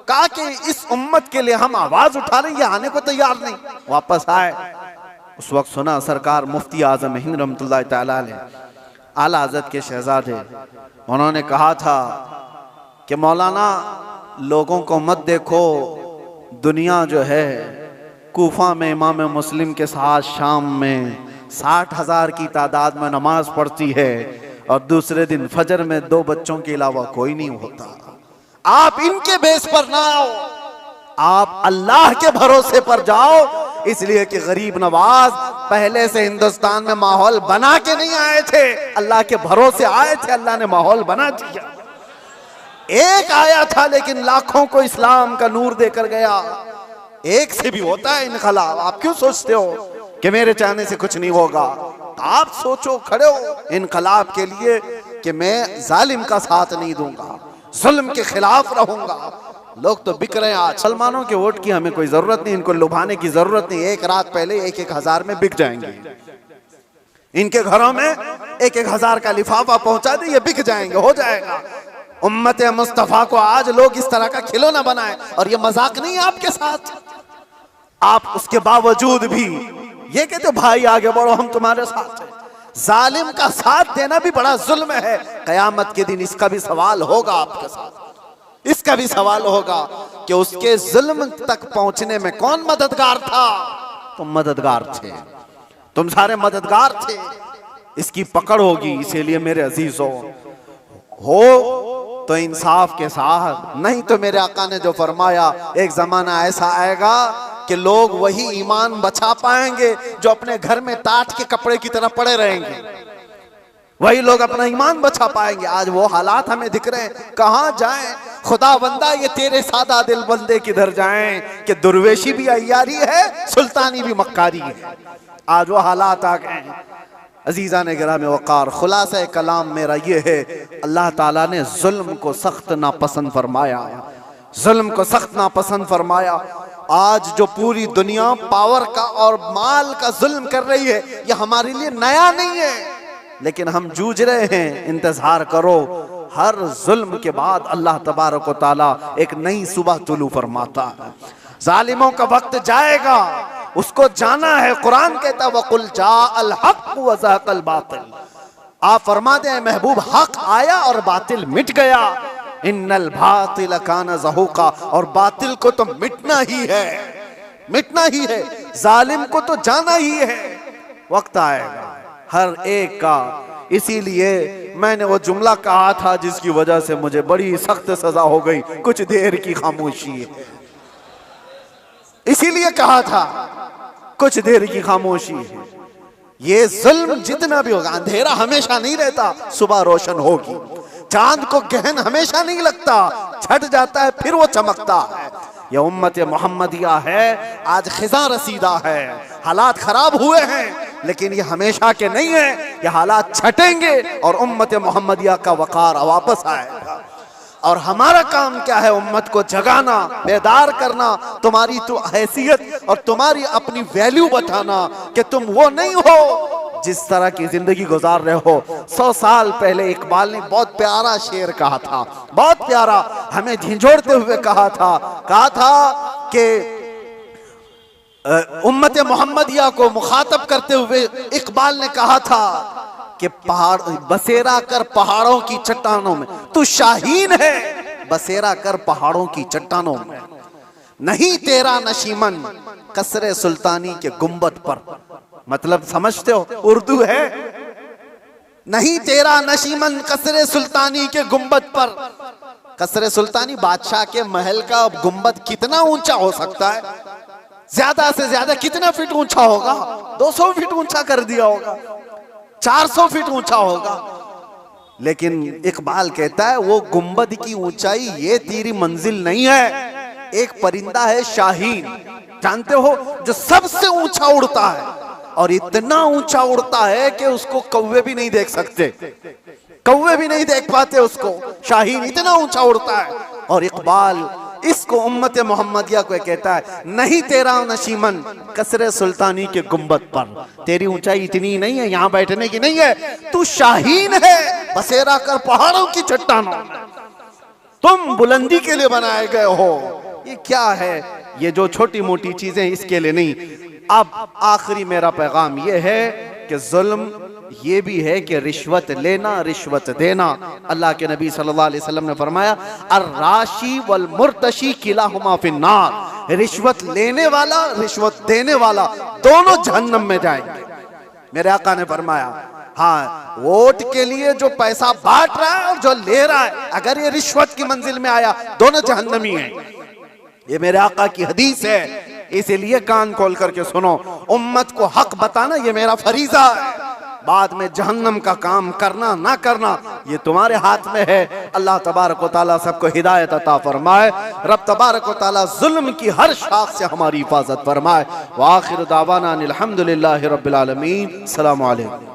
कहा कि इस उम्मत के लिए हम आवाज उठा रहे हैं, ये आने को तैयार नहीं। वापस आए, उस वक्त सुना सरकार मुफ्ती आजम हिंद रहमतुल्लाह तआला अलैह आला हज़रत के शहजादे, उन्होंने कहा था कि मौलाना लोगों को मत देखो, दुनिया जो है कूफा में इमाम मुस्लिम के साथ शाम में 60,000 की तादाद में नमाज पढ़ती है और दूसरे दिन फजर में 2 बच्चों के अलावा कोई नहीं होता। आप इनके बेस पर ना आओ, आप अल्लाह के भरोसे पर जाओ, इसलिए कि गरीब नवाज पहले से हिंदुस्तान में माहौल बना के नहीं आए थे, अल्लाह के भरोसे आए थे, अल्लाह ने माहौल बना दिया। एक आया था लेकिन लाखों को इस्लाम का नूर देकर गया। एक से भी होता है इनकलाब। आप क्यों सोचते हो कि मेरे चाहने से कुछ नहीं होगा? आप सोचो, खड़े हो इनकलाब के लिए कि मैं जालिम का साथ नहीं दूंगा, जुल्म के खिलाफ रहूंगा। लोग तो बिक रहे हैं आज। मुसलमानों के वोट की हमें कोई जरूरत नहीं, इनको लुभाने की जरूरत नहीं। एक रात पहले 1-1 हजार में बिक जाएंगे, इनके घरों में 1-1 हजार का लिफाफा पहुंचा दे, ये बिक जाएंगे, हो जाएगा। उम्मत मुस्तफा को आज लोग इस तरह का खिलौना बनाए, और ये मजाक नहीं है आपके साथ। आप उसके बावजूद भी ये कहते भाई आगे बढ़ो, हम तुम्हारे साथ हैं। जालिम का साथ देना भी बड़ा जुल्म है। कयामत के दिन इसका भी सवाल होगा आपके साथ, इसका भी सवाल होगा कि उसके जुल्म तक पहुंचने में कौन मददगार था? तुम मददगार थे, तुम सारे मददगार थे। इसकी पकड़ होगी। इसीलिए मेरे अजीजों, हो तो इंसाफ के साथ, नहीं तो मेरे आका ने जो फरमाया एक जमाना ऐसा आएगा कि लोग वही ईमान बचा पाएंगे जो अपने घर में टाट के कपड़े की तरह पड़े रहेंगे, वही लोग अपना ईमान बचा पाएंगे। आज वो हालात हमें दिख रहे हैं, कहां जाएं खुदा बंदा, ये तेरे सादा दिल बंदे किधर जाएं कि दुर्वेशी भी अय्यारी है, सुल्तानी भी मक्कारी है। आज वो हालात आ गए हैं। अजीज़ा ने गिराम वक़ार, खुलासा कलाम मेरा ये है, अल्लाह ताला ने जुल्म को सख्त नापसंद फरमाया, जुल्म को सख्त नापसंद फरमाया। आज जो पूरी दुनिया पावर का और माल का जुल्म कर रही है, ये हमारे लिए नया नहीं है, लेकिन हम जूझ रहे हैं। इंतजार करो, हर जुल्म के बाद अल्लाह तबारक व तआला एक नई सुबह तुलू फरमाता है। जालिमों का वक्त जाएगा, उसको जाना है। कुरान कहता है वकुल जाअल हक़ व ज़हक़ल बातिल, आप फरमा दें महबूब, हक आया और बातिल मिट गया। इन्नल बातिल कान ज़हूक़ा, और बातिल को तो मिटना ही है, मिटना ही है। जालिम को तो जाना ही है। वक्त आएगा हर एक का। इसीलिए मैंने वो जुमला कहा था जिसकी वजह से मुझे बड़ी सख्त सजा हो गई, कुछ देर की खामोशी है। इसीलिए कहा था कुछ देर की खामोशी है। ये जुल्म जितना भी होगा, अंधेरा हमेशा नहीं रहता, सुबह रोशन होगी। चांद को गहन हमेशा नहीं लगता, छट जाता है फिर वो चमकता है। ये उम्मत मोहम्मदिया है, आज खिजा रसीदा है, हालात खराब हुए हैं, लेकिन ये हमेशा के नहीं है। ये हालात छटेंगे और उम्मत मोहम्मदिया का वकार वापस आएगा। और हमारा काम क्या है? उम्मत को जगाना, बेदार करना, तुम्हारी तो हैसियत और तुम्हारी अपनी वैल्यू बताना कि तुम वो नहीं हो जिस तरह की जिंदगी गुजार रहे हो। 100 साल पहले इकबाल ने बहुत प्यारा शेर कहा था, बहुत प्यारा, हमें झिझोड़ते हुए कहा था कि उम्मत मोहम्मदिया को मुखातब करते हुए इकबाल ने कहा था कि पहाड़ बसेरा कर पहाड़ों की चट्टानों में, तू शाहीन है बसेरा कर पहाड़ों की चट्टानों में, नहीं तेरा नशीमन कसरे सुल्तानी के गुंबद पर। मतलब समझते हो उर्दू है, नहीं तेरा नशीमन कसरे सुल्तानी के गुंबद पर। कसरे सुल्तानी बादशाह के महल का गुंबद कितना ऊंचा हो सकता है? ज्यादा से ज्यादा कितना फीट ऊंचा होगा? 200 फीट ऊंचा कर दिया होगा, 400 फीट ऊंचा होगा। लेकिन इकबाल कहता है वो गुंबद की ऊंचाई ये तेरी मंजिल नहीं है। एक परिंदा है शाहीन, जानते हो, जो सबसे ऊंचा उड़ता है, और इतना ऊंचा उड़ता है कि उसको कौवे भी नहीं देख सकते, कौवे भी नहीं देख पाते उसको। शाहीन इतना ऊंचा उड़ता है। और इकबाल इसको उम्मत मोहम्मदिया को कहता है, नहीं तेरा नशीमन कसरे सुल्तानी के गुंबद पर, तेरी ऊंचाई इतनी नहीं है, यहाँ बैठने की नहीं है, तू शाहीन है बसेरा कर पहाड़ों की चट्टानों में। तुम बुलंदी के लिए बनाए गए हो। ये क्या है? ये जो छोटी मोटी चीजें इसके लिए नहीं। अब आखिरी मेरा पैगाम ये है कि जुल्म ये भी है कि रिश्वत लेना, रिश्वत देना। अल्लाह के नबी सल्लल्लाहु अलैहि वसल्लम ने फरमाया, अर्राशी वल मुर्तशी किलाहुमा फिन्नार, रिश्वत लेने वाला, रिश्वत देने वाला दोनों जहन्नम में जाएंगे। मेरे आका ने फरमाया, हाँ, वोट के लिए जो पैसा बांट रहा है और जो ले रहा है, अगर ये रिश्वत की मंजिल में आया, दोनों जहन्नमी हैं। ये मेरे आका की हदीस है, इसीलिए कान खोल करके सुनो। उम्मत को हक बताना ये मेरा फरीजा है। बाद में जहन्नम का काम करना ना करना ये तुम्हारे हाथ में है। अल्लाह तबारक व तआला सबको हिदायत अता फरमाए। रब तबारक व तआला जुल्म की हर शाख से हमारी हिफाजत फरमाए। व आखिर दावाना अनिल हम्दुलिल्लाहि रब्बिल आलमीन। अस्सलामु अलैकुम।